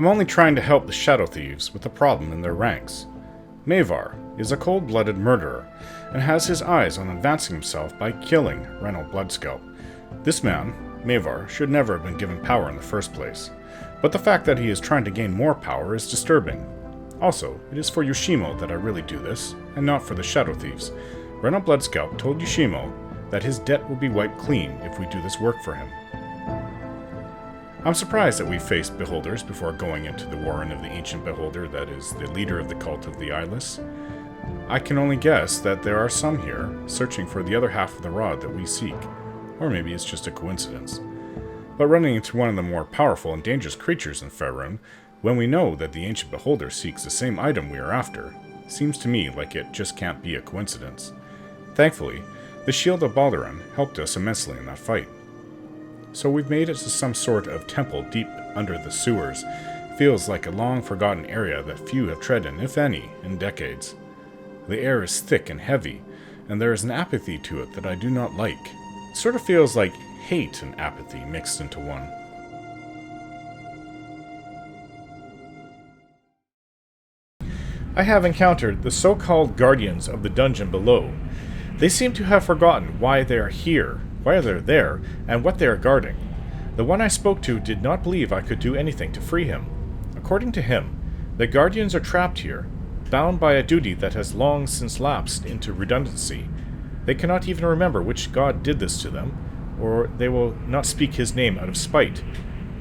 I'm only trying to help the shadow thieves with a problem in their ranks. Mavar is a cold-blooded murderer, and has his eyes on advancing himself by killing Reynold Bloodscalp. This man, Mavar, should never have been given power in the first place, but the fact that he is trying to gain more power is disturbing. Also, it is for Yoshimo that I really do this, and not for the shadow thieves. Reynold Bloodscalp told Yoshimo that his debt will be wiped clean if we do this work for him. I'm surprised that we faced beholders before going into the warren of the ancient beholder that is the leader of the cult of the Eyeless. I can only guess that there are some here searching for the other half of the rod that we seek, or maybe it's just a coincidence. But running into one of the more powerful and dangerous creatures in Faerun, when we know that the ancient beholder seeks the same item we are after, seems to me like it just can't be a coincidence. Thankfully, the Shield of Balduran helped us immensely in that fight. So we've made it to some sort of temple deep under the sewers. Feels like a long-forgotten area that few have tread in, if any, in decades. The air is thick and heavy, and there is an apathy to it that I do not like. It sort of feels like hate and apathy mixed into one. I have encountered the so-called guardians of the dungeon below. They seem to have forgotten why they are here, why they're there, and what they are guarding. The one I spoke to did not believe I could do anything to free him. According to him, the guardians are trapped here, bound by a duty that has long since lapsed into redundancy. They cannot even remember which god did this to them, or they will not speak his name out of spite.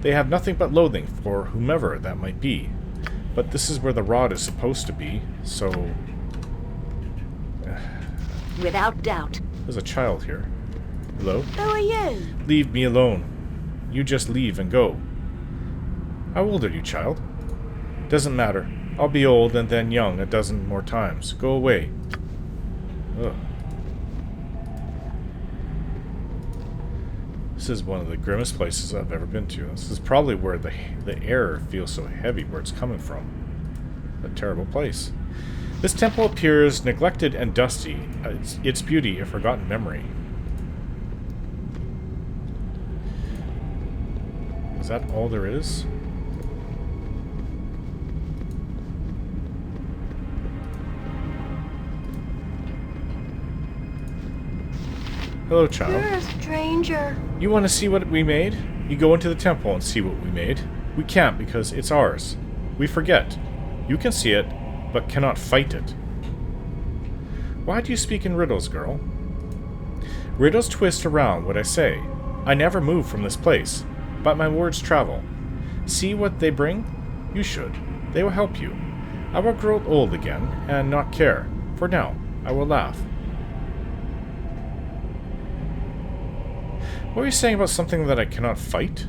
They have nothing but loathing for whomever that might be. But this is where the rod is supposed to be, so... Without doubt. There's a child here. Hello? Who are you? Leave me alone. You just leave and go. How old are you, child? Doesn't matter. I'll be old and then young a dozen more times. Go away. Ugh. This is one of the grimmest places I've ever been to. This is probably where the air feels so heavy, where it's coming from. A terrible place. This temple appears neglected and dusty. Its beauty a forgotten memory. Is that all there is? Hello, child. You're a stranger. You want to see what we made? You go into the temple and see what we made. We can't because it's ours. We forget. You can see it, but cannot fight it. Why do you speak in riddles, girl? Riddles twist around what I say. I never move from this place, but my words travel. See what they bring? You should. They will help you. I will grow old again and not care. For now, I will laugh. What are you saying about something that I cannot fight?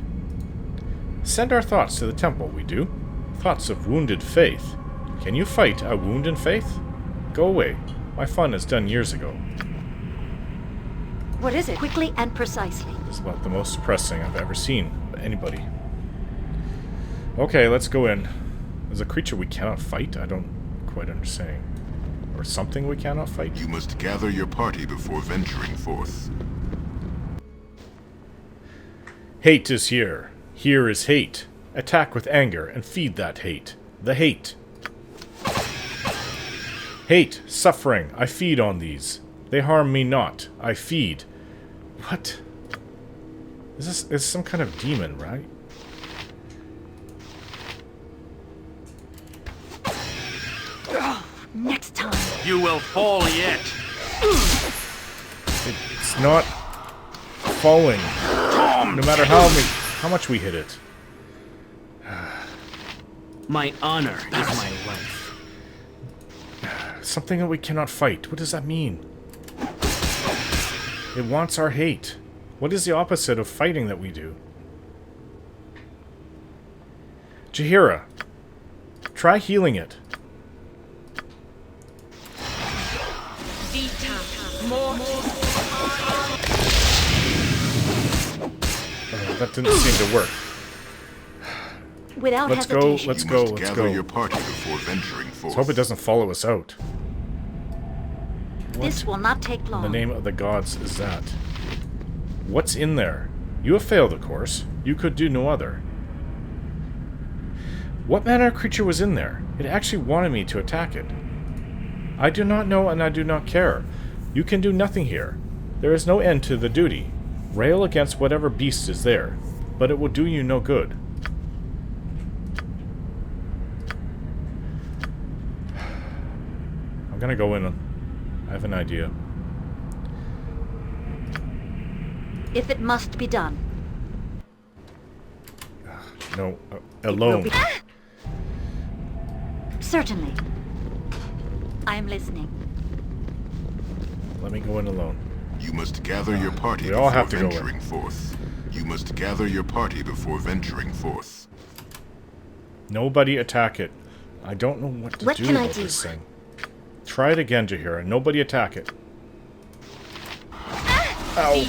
Send our thoughts to the temple, we do. Thoughts of wounded faith. Can you fight a wound in faith? Go away. My fun is done years ago. What is it? Quickly and precisely. This is about the most depressing I've ever seen anybody. Okay, let's go in. There's a creature we cannot fight? I don't quite understand. Or something we cannot fight? You must gather your party before venturing forth. Hate is here. Here is hate. Attack with anger and feed that hate. The hate. Hate, suffering, I feed on these. They harm me not. I feed. What? Is this some kind of demon, right? Next time. You will fall yet. It's not falling. No matter how much we hit it. My honor is my life. Something that we cannot fight. What does that mean? It wants our hate. What is the opposite of fighting that we do? Jahira, try healing it. That didn't seem to work. Without Let's go, hesitation. let's You go, must let's gather go. your party before venturing forth. Let's hope it doesn't follow us out. This will not take long. The name of the gods is that. What's in there? You have failed, of course. You could do no other. What manner of creature was in there? It actually wanted me to attack it. I do not know and I do not care. You can do nothing here. There is no end to the duty. Rail against whatever beast is there, but it will do you no good. I'm gonna go in. I have an idea. If it must be done. No, It will alone. be- Certainly. I am listening. Let me go in alone. You must gather your party We all before have to go in. venturing forth. You must gather your party before venturing forth. Nobody attack it. I don't know what to What do can I about do? this thing. Try it again, Jahira. Nobody attack it. Ow.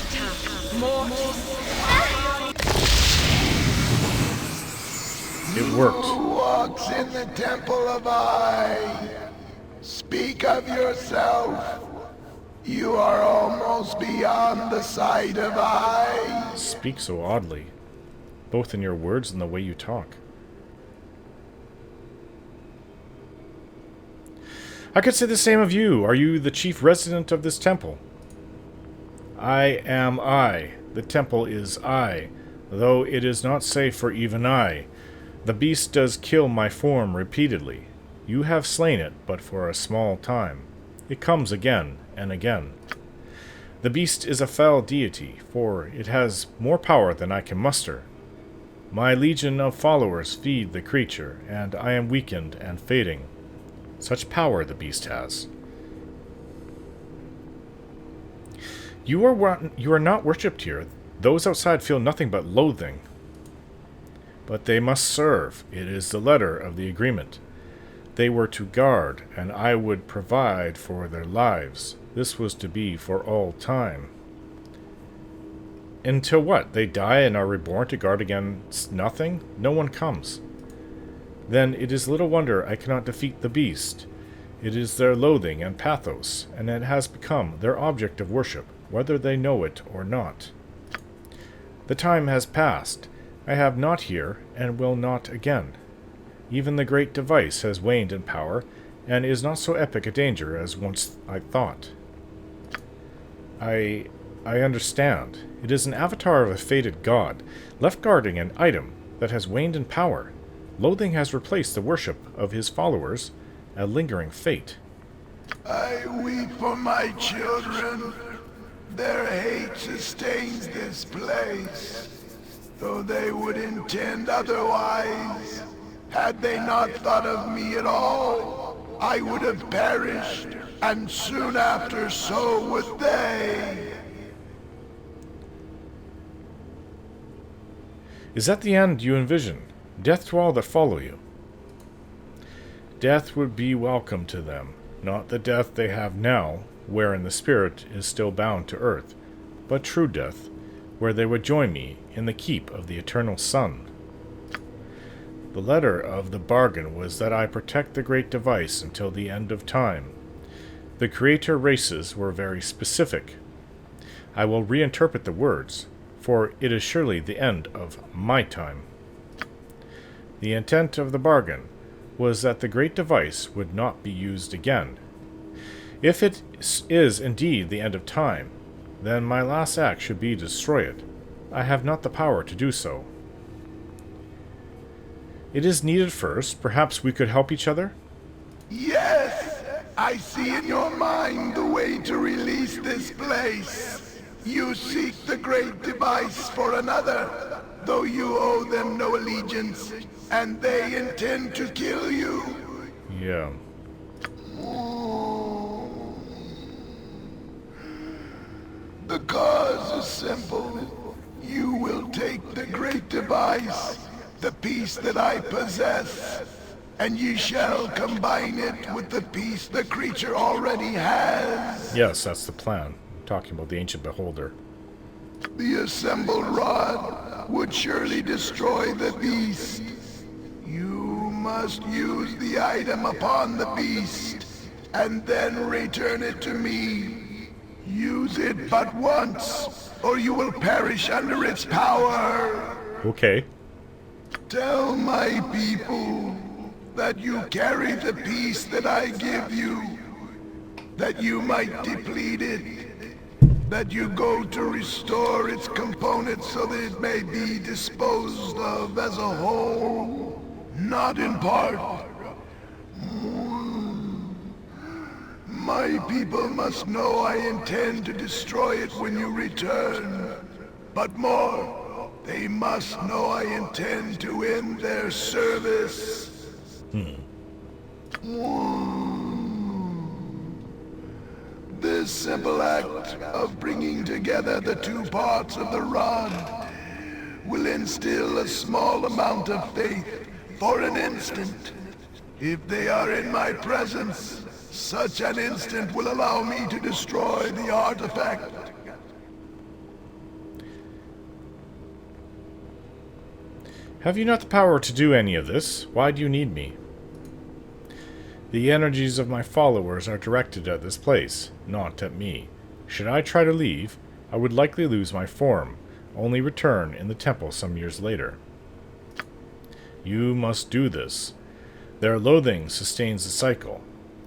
It worked. Who walks in the temple of I? Speak of yourself. You are almost beyond the sight of I. Speak so oddly, both in your words and the way you talk. I could say the same of you. Are you the chief resident of this temple? I am I. The temple is I, though it is not safe for even I. The beast does kill my form repeatedly. You have slain it, but for a small time. It comes again and again. The beast is a foul deity, for it has more power than I can muster. My legion of followers feed the creature, and I am weakened and fading. Such power the beast has. You are not worshipped here. Those outside feel nothing but loathing. But they must serve. It is the letter of the agreement. They were to guard, and I would provide for their lives. This was to be for all time. Until what? They die and are reborn to guard against nothing? No one comes. Then it is little wonder I cannot defeat the beast. It is their loathing and pathos, and it has become their object of worship, whether they know it or not. The time has passed. I have not here, and will not again. Even the great device has waned in power, and is not so epic a danger as once I thought. I understand. It is an avatar of a fated god, left guarding an item that has waned in power. Loathing has replaced the worship of his followers, a lingering fate. I weep for my children. Their hate sustains this place, though they would intend otherwise. Had they not thought of me at all, I would have perished, and soon after so would they. Is that the end you envision? Death to all that follow you? Death would be welcome to them, not the death they have now, wherein the spirit is still bound to earth, but true death, where they would join me in the keep of the eternal sun. The letter of the bargain was that I protect the great device until the end of time. The creator races were very specific. I will reinterpret the words, for it is surely the end of my time. The intent of the bargain was that the great device would not be used again. If it is indeed the end of time, then my last act should be to destroy it. I have not the power to do so. It is needed first. Perhaps we could help each other? Yes, I see in your mind the way to release this place. You seek the great device for another, though you owe them no allegiance, and they intend to kill you. Yeah. The cause is simple. You will take the great device, the piece that I possess, and ye shall combine it with the piece the creature already has. Yes, that's the plan. I'm talking about the ancient beholder. The assembled rod would surely destroy the beast. You must use the item upon the beast, and then return it to me. Use it but once, or you will perish under its power. Okay. Tell my people that you carry the peace that I give you, that you might deplete it, that you go to restore its components so that it may be disposed of as a whole, not in part. My people must know I intend to destroy it when you return. But more, they must know I intend to end their service. This simple act of bringing together the two parts of the rod will instill a small amount of faith for an instant. If they are in my presence, such an instant will allow me to destroy the artifact. Have you not the power to do any of this? Why do you need me? The energies of my followers are directed at this place, not at me. Should I try to leave, I would likely lose my form, only return in the temple some years later. You must do this. Their loathing sustains the cycle.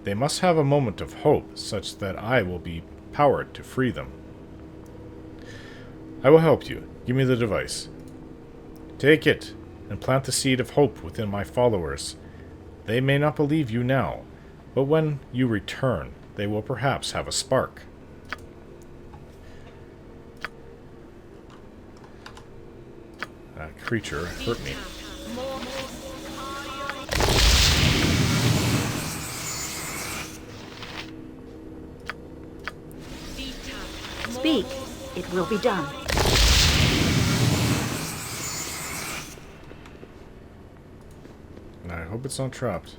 They must have a moment of hope, such that I will be powered to free them. I will help you. Give me the device. Take it, and plant the seed of hope within my followers. They may not believe you now, but when you return, they will perhaps have a spark. That creature hurt me. Speak. It will be done. I hope it's not trapped.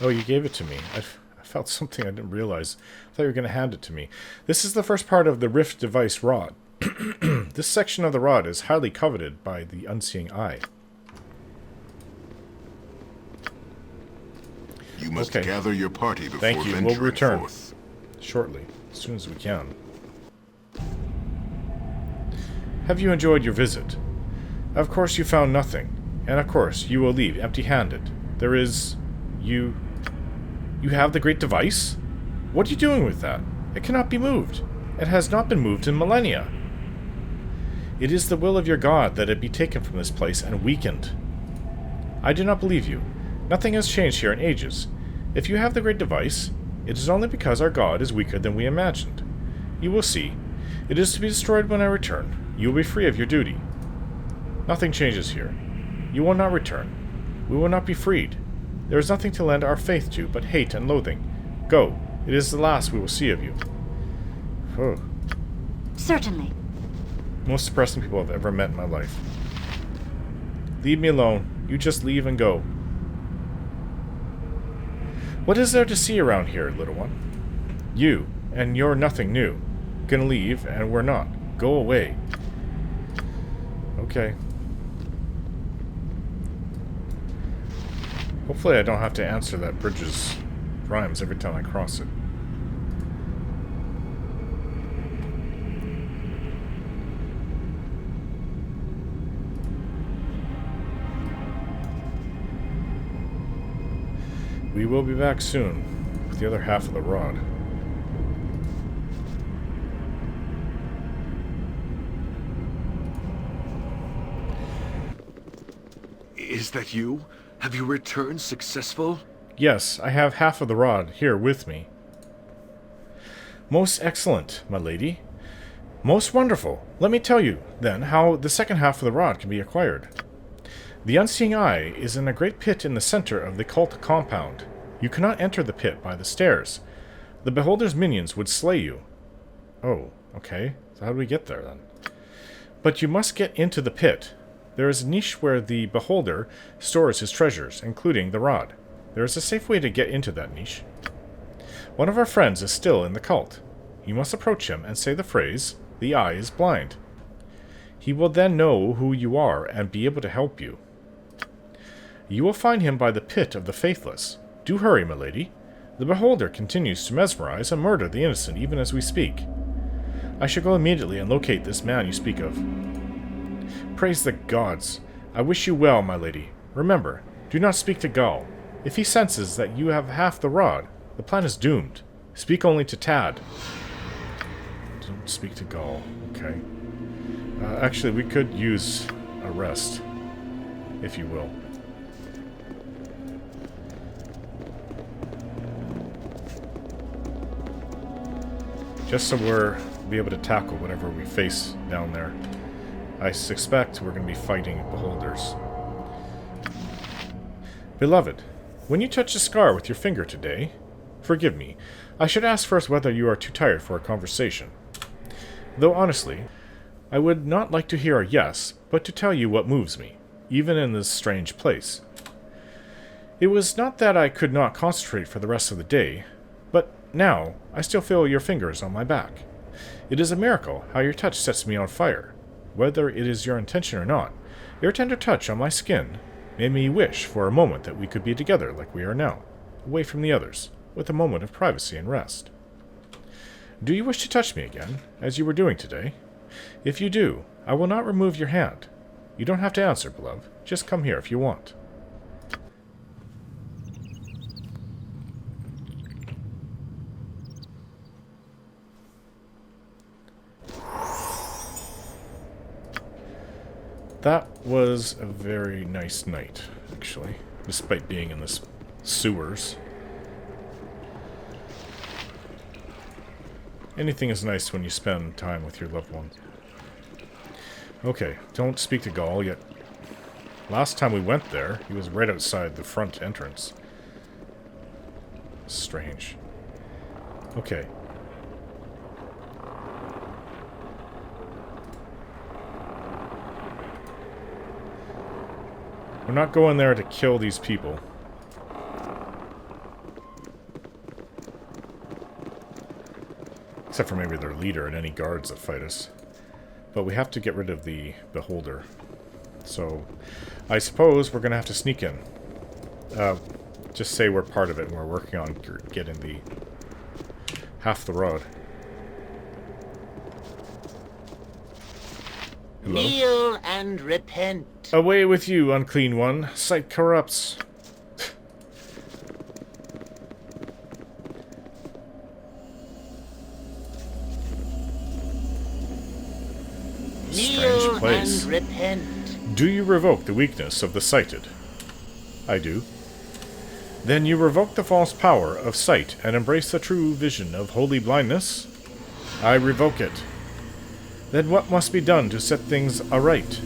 Oh, you gave it to me. I felt something I didn't realize. I thought you were going to hand it to me. This is the first part of the Rift device rod. This section of the rod is highly coveted by the Unseeing Eye. You must gather your party before Thank you. venturing We'll return forth. shortly, as soon as we can. Have you enjoyed your visit? Of course you found nothing, and of course you will leave empty-handed. There is... You have the great device? What are you doing with that? It cannot be moved. It has not been moved in millennia. It is the will of your God that it be taken from this place and weakened. I do not believe you. Nothing has changed here in ages. If you have the great device, it is only because our God is weaker than we imagined. You will see. It is to be destroyed when I return. You will be free of your duty. Nothing changes here. You will not return. We will not be freed. There is nothing to lend our faith to but hate and loathing. Go. It is the last we will see of you. Oh. Certainly. Most depressing people I've ever met in my life. Leave me alone. You just leave and go. What is there to see around here, little one? You, and you're nothing new. Gonna leave, and we're not. Go away. Okay. Hopefully I don't have to answer that bridge's rhymes every time I cross it. We will be back soon with the other half of the rod. Is that you? Have you returned successful? Yes, I have half of the rod here with me. Most excellent, my lady. Most wonderful. Let me tell you, then, how the second half of the rod can be acquired. The Unseeing Eye is in a great pit in the center of the cult compound. You cannot enter the pit by the stairs. The Beholder's minions would slay you. Oh, okay. So how do we get there, then? But you must get into the pit. There is a niche where the Beholder stores his treasures, including the rod. There is a safe way to get into that niche. One of our friends is still in the cult. You must approach him and say the phrase, "The eye is blind." He will then know who you are and be able to help you. You will find him by the pit of the faithless. Do hurry, milady. The Beholder continues to mesmerize and murder the innocent even as we speak. I shall go immediately and locate this man you speak of. Praise the gods. I wish you well, my lady. Remember, do not speak to Gull. If he senses that you have half the rod, the plan is doomed. Speak only to Tad. Don't speak to Gull. Okay. Actually, we could use a rest, if you will. Just so we're be able to tackle whatever we face down there. I suspect we're going to be fighting beholders. Beloved, when you touched a scar with your finger today, forgive me, I should ask first whether you are too tired for a conversation. Though honestly, I would not like to hear a yes, but to tell you what moves me, even in this strange place. It was not that I could not concentrate for the rest of the day, but now I still feel your fingers on my back. It is a miracle how your touch sets me on fire. Whether it is your intention or not, your tender touch on my skin made me wish for a moment that we could be together like we are now, away from the others, with a moment of privacy and rest. Do you wish to touch me again, as you were doing today? If you do, I will not remove your hand. You don't have to answer, beloved. Just come here if you want. That was a very nice night, actually, despite being in the sewers. Anything is nice when you spend time with your loved ones. Okay, don't speak to Gaul yet. Last time we went there, he was right outside the front entrance. Strange. Okay. We're not going there to kill these people. Except for maybe their leader and any guards that fight us. But we have to get rid of the beholder. So, I suppose we're going to have to sneak in. Just say we're part of it and we're working on getting the half the rod. Hello? Kneel and repent. Away with you, unclean one. Sight corrupts. Kneel Strange place. and repent. Do you revoke the weakness of the sighted? I do. Then you revoke the false power of sight and embrace the true vision of holy blindness? I revoke it. Then what must be done to set things aright?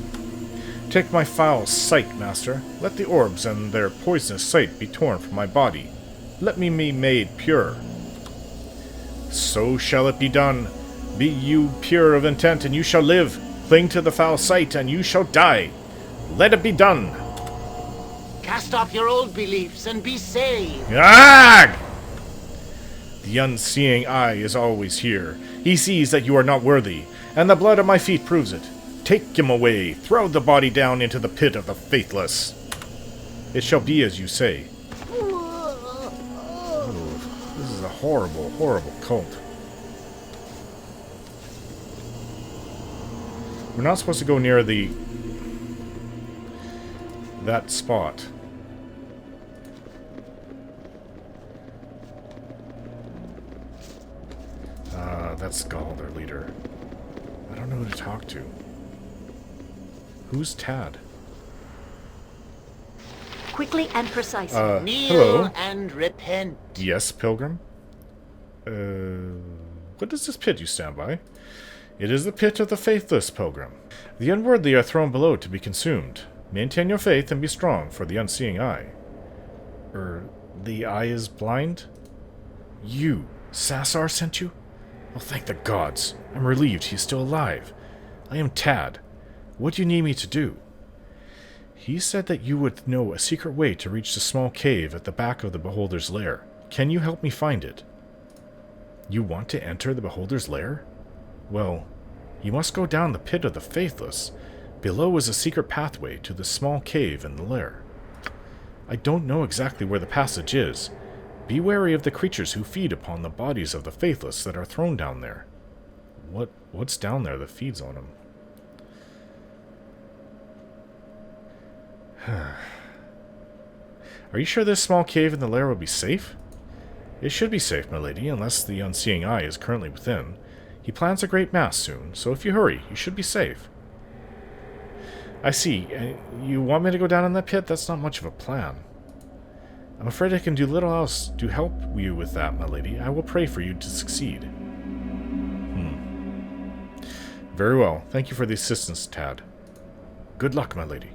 Take my foul sight, master. Let the orbs and their poisonous sight be torn from my body. Let me be made pure. So shall it be done. Be you pure of intent, and you shall live. Cling to the foul sight, and you shall die. Let it be done. Cast off your old beliefs and be saved. Ah! The unseeing eye is always here. He sees that you are not worthy, and the blood at my feet proves it. Take him away. Throw the body down into the pit of the faithless. It shall be as you say. Oh, this is a horrible, horrible cult. We're not supposed to go near that spot. That's Gaul, their leader. I don't know who to talk to. Who's Tad? Quickly and precisely. Kneel hello? and repent. Yes, Pilgrim? What is this pit you stand by? It is the pit of the faithless, Pilgrim. The unworthy are thrown below to be consumed. Maintain your faith and be strong for the unseeing eye. The eye is blind? You, Sassar sent you? Oh, thank the gods. I'm relieved he's still alive. I am Tad. What do you need me to do? He said that you would know a secret way to reach the small cave at the back of the Beholder's lair. Can you help me find it? You want to enter the Beholder's lair? Well, you must go down the pit of the faithless. Below is a secret pathway to the small cave in the lair. I don't know exactly where the passage is. Be wary of the creatures who feed upon the bodies of the faithless that are thrown down there. What's down there that feeds on him? Are you sure this small cave in the lair will be safe? It should be safe, my lady, unless the unseeing eye is currently within. He plans a great mass soon, so if you hurry, you should be safe. I see. You want me to go down in that pit? That's not much of a plan. I'm afraid I can do little else to help you with that, my lady. I will pray for you to succeed. Very well. Thank you for the assistance, Tad. Good luck, my lady.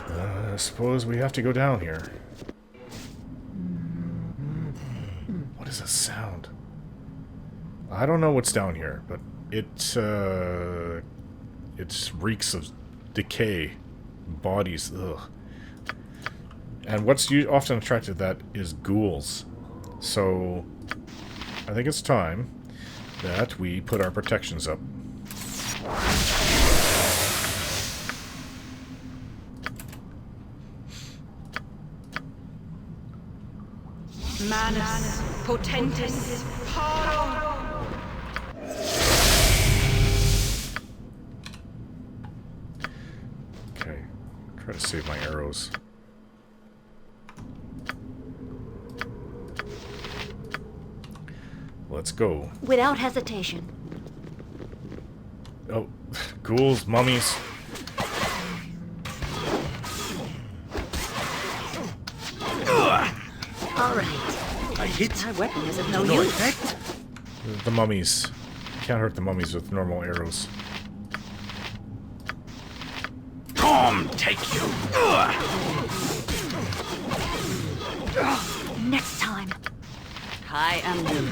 I suppose we have to go down here. What is that sound? I don't know what's down here, but it reeks of decay, bodies, ugh. And what's often attracted to that is ghouls. So, I think it's time that we put our protections up. Manus potentis paro. Okay, try to save my arrows. Let's go. Without hesitation. Oh, ghouls, mummies. All right. I hit. My weapon is of no No use. effect. The mummies. Can't hurt the mummies with normal arrows. Come, take you. Next time. I am you.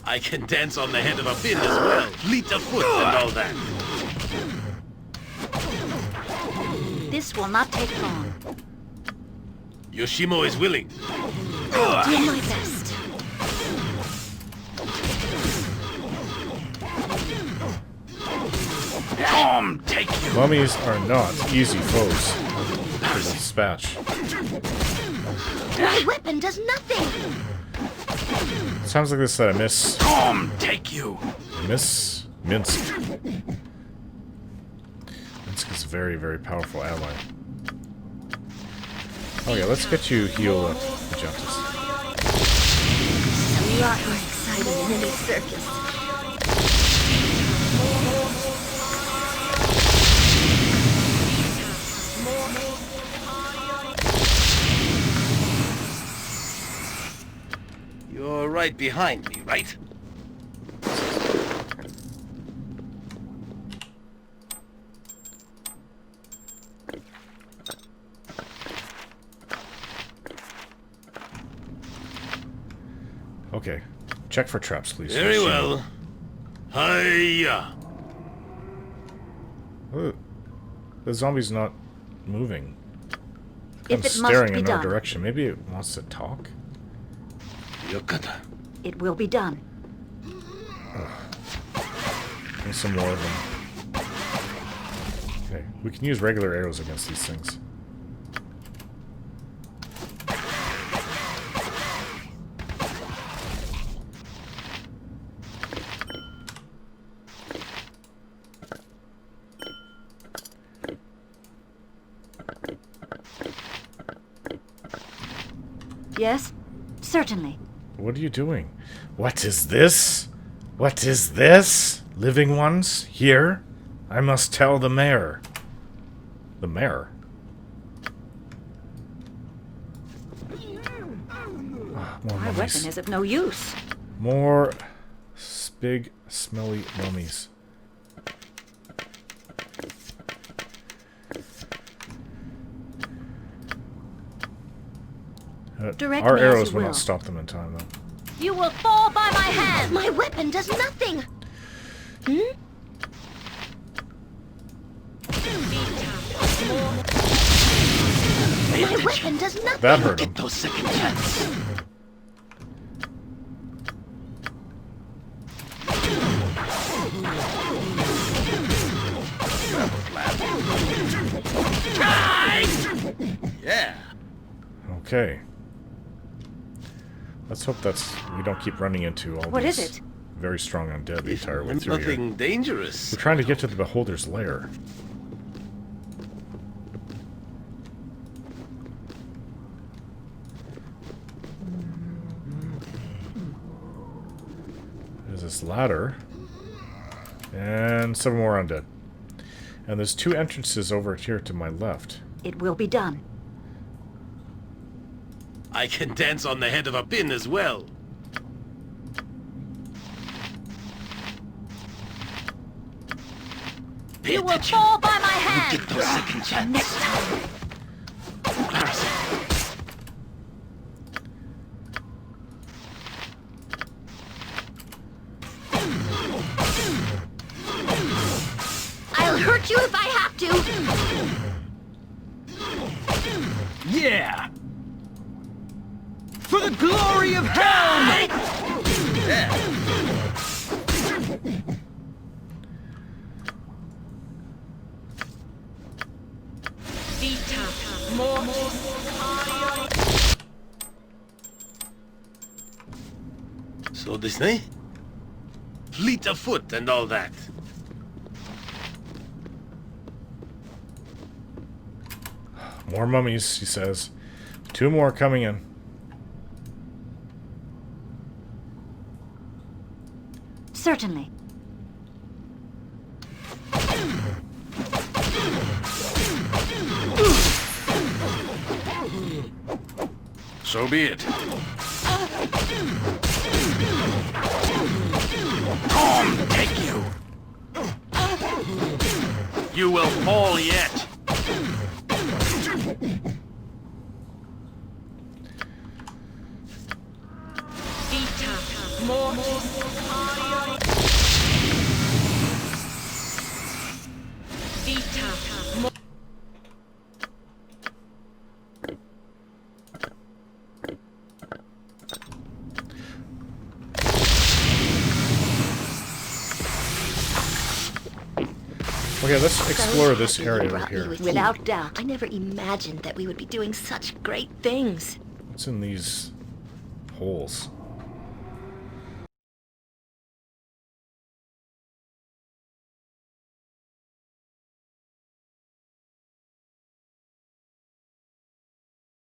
I can dance on the head of a pin as well. Fleet of foot and all that. This will not take long. Yoshimo is willing. I'll do my best. Come, take you. Mummies are not easy foes to dispatch. My weapon does nothing. Sounds like this that I miss. Come, take you. Miss Minsk. Minsk is a very, very powerful ally. Oh yeah, let's get you heal up, Justice. A lot more exciting in any circus. You're right behind me, right? Okay. Check for traps, please. Very well. Hiya. Oh, the zombie's not moving. If I'm it must staring be in our done, direction. Maybe it wants to talk? Yokata. it will be done. Need some more of them. Okay, we can use regular arrows against these things. Yes? Certainly. What are you doing? What is this? What is this? Living ones? Here? I must tell the mayor. The mayor? More My mummies. weapon is of no use. More big, smelly mummies. Direct Our me as arrows you will will. not stop them in time, though. You will fall by my hand! My weapon does nothing! My weapon does nothing! That hurt him. Get those second chance. Yeah. Okay. Let's hope we don't keep running into all What these is it? very strong undead the entire way through here. Nothing dangerous. We're trying to get to the Beholder's lair. There's this ladder. And 7 more undead. And there's 2 entrances over here to my left. It will be done. I can dance on the head of a pin as well. Pay You will attention. fall by my hand! Get those second chance. Next time. I'll hurt you if I have to! Yeah! For the glory of hell! So this night? Fleet of foot and all that. More mummies, he says. 2 more coming in. Certainly. So be it. Tom, take you! You will fall yet! Okay, let's explore this area over here. Without doubt. I never imagined that we would be doing such great things. What's in these holes?